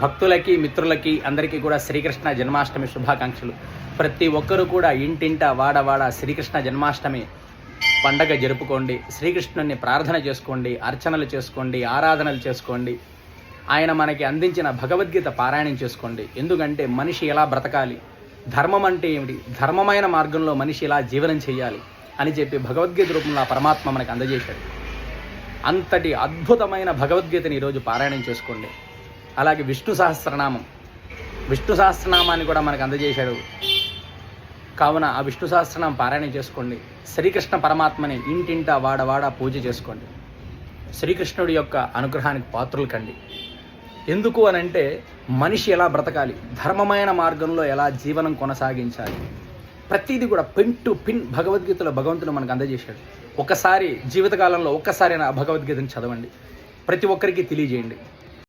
భక్తులకి మిత్రులకి అందరికీ కూడా శ్రీకృష్ణ జన్మాష్టమి శుభాకాంక్షలు. ప్రతి ఒక్కరూ కూడా ఇంటింట వాడవాడ శ్రీకృష్ణ జన్మాష్టమి పండగ జరుపుకోండి. శ్రీకృష్ణుని ప్రార్థన చేసుకోండి, అర్చనలు చేసుకోండి, ఆరాధనలు చేసుకోండి. ఆయన మనకి అందించిన భగవద్గీత పారాయణం చేసుకోండి. ఎందుకంటే మనిషి ఎలా బ్రతకాలి, ధర్మం అంటే ఏమిటి, ధర్మమైన మార్గంలో మనిషి ఎలా జీవనం చేయాలి అని చెప్పి భగవద్గీత రూపంలో ఆ పరమాత్మ మనకు అందజేశాడు. అంతటి అద్భుతమైన భగవద్గీతని ఈరోజు పారాయణం చేసుకోండి. అలాగే విష్ణు సహస్రనామాన్ని కూడా మనకు అందజేశాడు. కావున ఆ విష్ణు సహస్రనామం పారాయణం చేసుకోండి. శ్రీకృష్ణ పరమాత్మని ఇంటింటా వాడవాడ పూజ చేసుకోండి. శ్రీకృష్ణుడి యొక్క అనుగ్రహానికి పాత్రులు కండి. ఎందుకు అనంటే మనిషి ఎలా బ్రతకాలి, ధర్మమైన మార్గంలో ఎలా జీవనం కొనసాగించాలి, ప్రతిదీ కూడా పిన్ టు పిన్ భగవద్గీతలో భగవంతుడు మనకు అందజేశాడు. ఒకసారి జీవితకాలంలో ఒక్కసారైనా భగవద్గీతను చదవండి, ప్రతి ఒక్కరికి తెలియజేయండి.